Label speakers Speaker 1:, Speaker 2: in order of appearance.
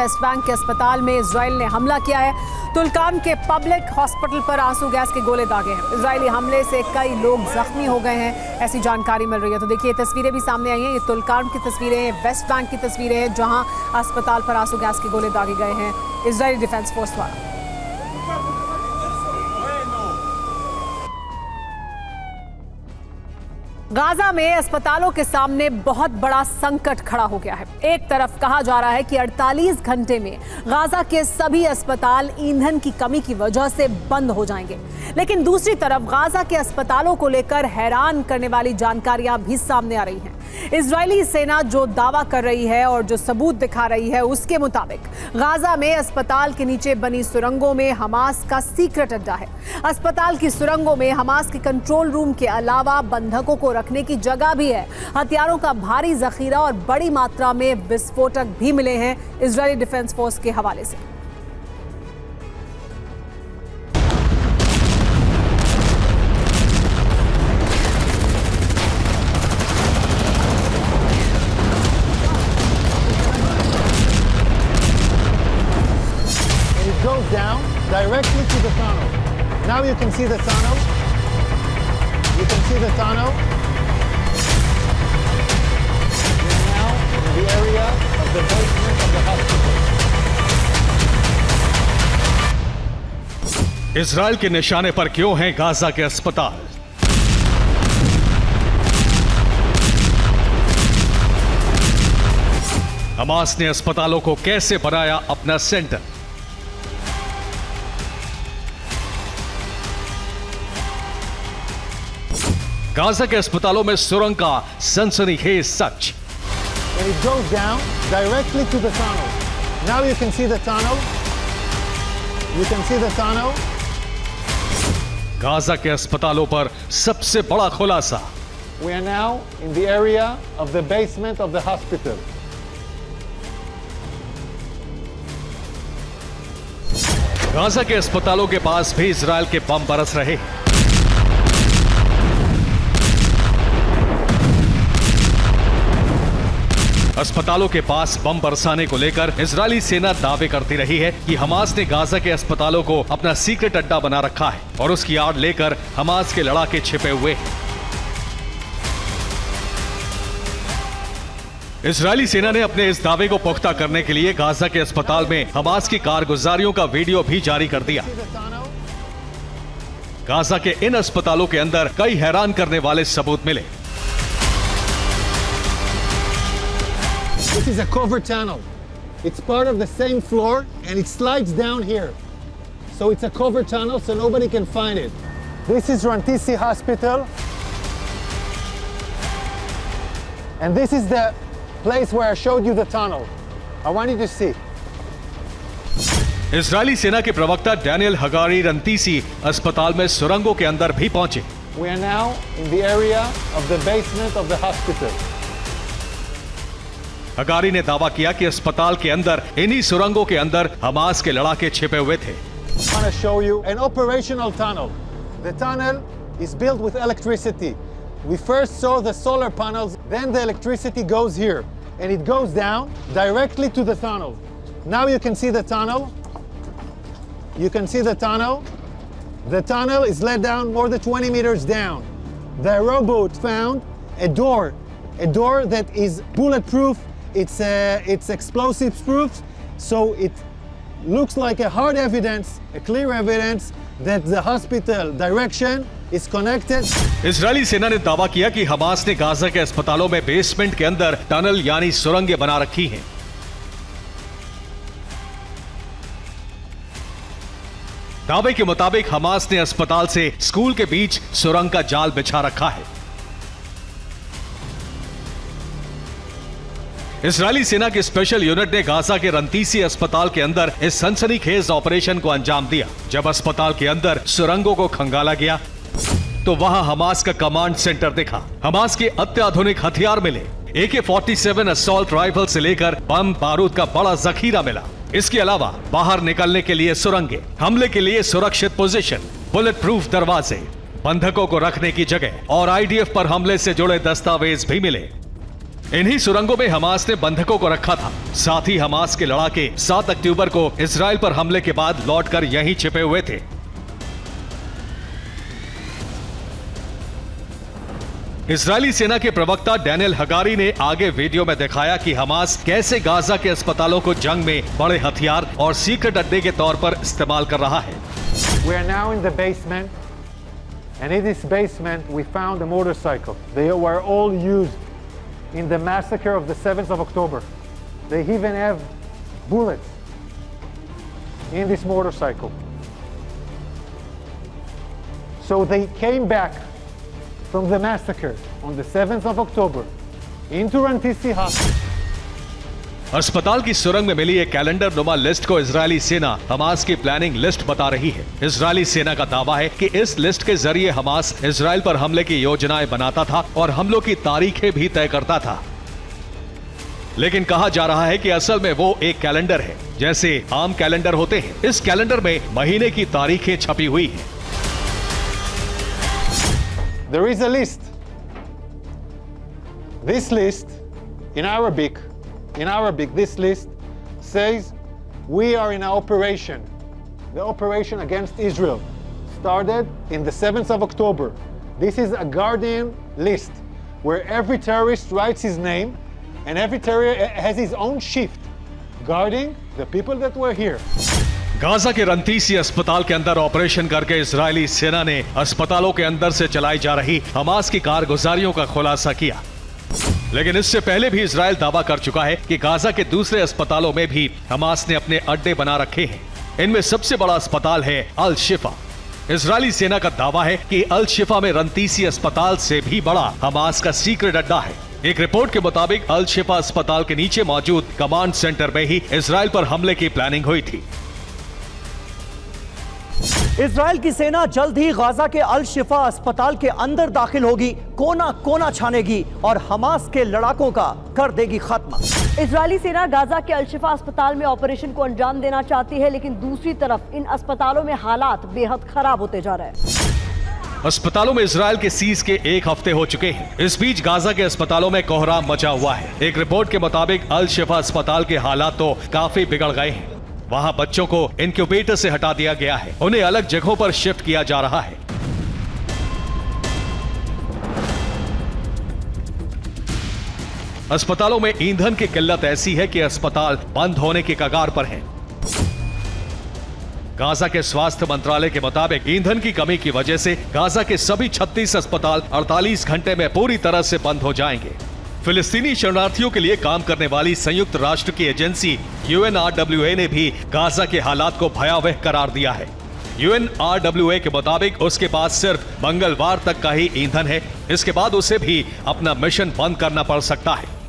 Speaker 1: West Bank के अस्पताल में इजराइल ने हमला किया है। तुलकाम के पब्लिक हॉस्पिटल पर आंसू गैस के गोले दागे हैं। इजरायली हमले से कई लोग जख्मी हो गए हैं, ऐसी जानकारी मिल रही है। तो देखिए, तस्वीरें भी सामने आई हैं। ये तुलकाम की तस्वीरें हैं, वेस्ट बैंक की तस्वीरें हैं, जहां अस्पताल पर आंसू गैस के गोले दागे गए हैं इजरायली डिफेंस फोर्स द्वारा। गाजा में अस्पतालों के सामने बहुत बड़ा संकट खड़ा हो गया है। एक तरफ कहा जा रहा है कि 48 घंटे में गाजा के सभी अस्पताल ईंधन की कमी की वजह से बंद हो जाएंगे, लेकिन दूसरी तरफ गाजा के अस्पतालों को लेकर हैरान करने वाली जानकारियां भी सामने आ रही हैं। इजरायली सेना जो दावा कर रही है और जो सबूत दिखा रही है, उसके मुताबिक गाजा में अस्पताल के नीचे बनी सुरंगों में हमास का सीक्रेट अड्डा है। अस्पताल की सुरंगों में हमास के कंट्रोल रूम के अलावा बंधकों को रखने की जगह भी है। हथियारों का भारी जखीरा और बड़ी मात्रा में विस्फोटक भी मिले हैं इजरायली डिफेंस फोर्स के हवाले से।
Speaker 2: Goes down directly to the tunnel. Now you can see the tunnel. You can see the tunnel. We're now in the area of the basement of the hospital.
Speaker 3: Israel के निशाने पर क्यों हैं Gaza के अस्पताल? हमास ने अस्पतालों को कैसे बनाया अपना सेंटर? गाजा के अस्पतालों में सुरंग का सनसनीखेज सच।
Speaker 2: And it goes down directly to the tunnel. Now you can see the tunnel. You can see the tunnel.
Speaker 3: Gaza के अस्पतालों पर सबसे बड़ा खुलासा।
Speaker 2: We are now in the area of the basement of the hospital.
Speaker 3: Gaza के अस्पतालों के पास भी इजराइल के बम बरस रहे। अस्पतालों के पास बम बरसाने को लेकर इजरायली सेना दावे करती रही है कि हमास ने गाजा के अस्पतालों को अपना सीक्रेट अड्डा बना रखा है और उसकी आड़ लेकर हमास के लड़ाके छिपे हुए हैं। इजरायली सेना ने अपने इस दावे को पुख्ता करने के लिए गाजा के अस्पताल में हमास की कारगुजारियों का वीडियो भी जारी कर दिया। गाजा के इन अस्पतालों के अंदर कई हैरान करने वाले सबूत मिले।
Speaker 2: This is a cover tunnel. It's part of the same floor and it slides down here. So it's a cover tunnel so nobody can find it. This is Rantisi Hospital. And this is the place where I showed you the tunnel. I want you to see.
Speaker 3: Israeli सेना के प्रवक्ता Daniel Hagari रंतीसी अस्पताल में सुरंगों के अंदर भी पहुंचे।
Speaker 2: We are now in the area of the basement of the hospital.
Speaker 3: Hagari ने दावा किया कि अस्पताल के अंदर इन्हीं सुरंगों के अंदर हमास के लड़ाके छिपे हुए थे।
Speaker 2: I want to show you an operational tunnel. The tunnel is built with electricity. We first saw the solar panels, then the electricity goes here and it goes down directly to the tunnel. Now you can see the tunnel. You can see the tunnel. The tunnel is let down more than 20 meters down. The robot found a door that is bulletproof. It's explosive proof, so it looks like a hard evidence, a clear evidence that the hospital direction is connected.
Speaker 3: Israeli सेना ने दावा किया कि Hamas ने Gaza के अस्पतालों में basement के अंदर टनल यानी सुरंगें बना रखी हैं। दावे के मुताबिक हमास ने अस्पताल से स्कूल के बीच सुरंग का जाल बिछा रखा है। इजरायली सेना की स्पेशल यूनिट ने गाजा के रंतीसी अस्पताल के अंदर इस सनसनीखेज ऑपरेशन को अंजाम दिया। जब अस्पताल के अंदर सुरंगों को खंगाला गया तो वहां हमास का कमांड सेंटर दिखा। हमास के अत्याधुनिक हथियार मिले। AK-47 असॉल्ट राइफल से लेकर बम बारूद का बड़ा जखीरा मिला। इसके अलावा बाहर निकलने के लिए सुरंगें, हमले के लिए सुरक्षित पोजीशन, बुलेट प्रूफ दरवाजे, बंधकों को रखने की जगह और IDF पर हमले से जुड़े दस्तावेज भी मिले। इन्हीं सुरंगों में हमास ने बंधकों को रखा था। साथ ही हमास के लड़ाके 7 अक्टूबर को इजराइल पर हमले के बाद लौटकर यहीं छिपे हुए थे। इजरायली सेना के प्रवक्ता डैनियल हगारी ने आगे वीडियो में दिखाया कि हमास कैसे गाजा के अस्पतालों को जंग में बड़े हथियार और सीक्रेट अड्डे के तौर पर इस्तेमाल कर रहा है।
Speaker 2: We are now in the basement, and in this basement we found a motorcycle. They were all used in the massacre of the 7th of October. They even have bullets in this motorcycle. So they came back from the massacre on the 7th of October into Rantisi Hospital.
Speaker 3: अस्पताल की सुरंग में मिली एक calendar नुमा list को Israeli सेना Hamas की planning list बता रही है। इजरायली सेना का दावा है कि इस लिस्ट के जरिए हमास इजराइल पर हमले की योजनाएं बनाता था और हमलों की तारीखें भी तय करता था। लेकिन कहा जा रहा है कि असल में वो एक कैलेंडर है, जैसे आम कैलेंडर होते हैं। इस कैलेंडर में महीने की तारीखें छपी हुई हैं।
Speaker 2: There is a list. This list, in Arabic, this list says we are in an operation. The operation against Israel started in the 7th of October. This is a Guardian list where every terrorist writes his name and every terrorist has his own shift guarding the people that were here.
Speaker 3: Gaza के रंतीसी अस्पताल के अंदर operation करके Israeli सेना ने अस्पतालों के अंदर से चलाई जा रही हमास की कारगुजारियों का खुलासा किया। लेकिन इससे पहले भी इजराइल दावा कर चुका है कि गाजा के दूसरे अस्पतालों में भी हमास ने अपने अड्डे बना रखे हैं। इनमें सबसे बड़ा अस्पताल है अल शिफा। इजरायली सेना का दावा है कि अल शिफा में रंतीसी अस्पताल से भी बड़ा हमास का सीक्रेट अड्डा है। एक रिपोर्ट के मुताबिक अल शिफा अस्पताल के नीचे मौजूद कमांड सेंटर में ही इजराइल पर हमले की प्लानिंग हुई थी।
Speaker 4: इजराइल की सेना जल्द ही गाजा के अल शिफा अस्पताल के अंदर दाखिल होगी, कोना कोना छानेगी और हमास के लड़ाकों का कर देगी खात्मा।
Speaker 5: इजरायली सेना गाजा के अल शिफा अस्पताल में ऑपरेशन को अंजाम देना चाहती है, लेकिन दूसरी तरफ इन अस्पतालों में हालात बेहद खराब होते जा रहे हैं।
Speaker 3: अस्पतालों में इजराइल के सीज के 1 हफ्ते हो चुके हैं। इस बीच गाजा के अस्पतालों में कोहराम मचा हुआ है। एक रिपोर्ट के मुताबिक अल शिफा अस्पताल के हालात तो काफी बिगड़ गए हैं। वहां बच्चों को इनक्यूबेटर से हटा दिया गया है, उन्हें अलग जगहों पर शिफ्ट किया जा रहा है। अस्पतालों में ईंधन की किल्लत ऐसी है कि अस्पताल बंद होने की कगार पर है। गाजा के स्वास्थ्य मंत्रालय के मुताबिक ईंधन की कमी की वजह से गाजा के सभी 36 अस्पताल 48 घंटे में पूरी तरह से बंद हो जाएंगे। फिलिस्तीनी शरणार्थियों के लिए काम करने वाली संयुक्त राष्ट्र की एजेंसी UNRWA ने भी गाजा के हालात को भयावह करार दिया है। UNRWA के मुताबिक उसके पास सिर्फ मंगलवार तक का ही ईंधन है। इसके बाद उसे भी अपना मिशन बंद करना पड़ सकता है।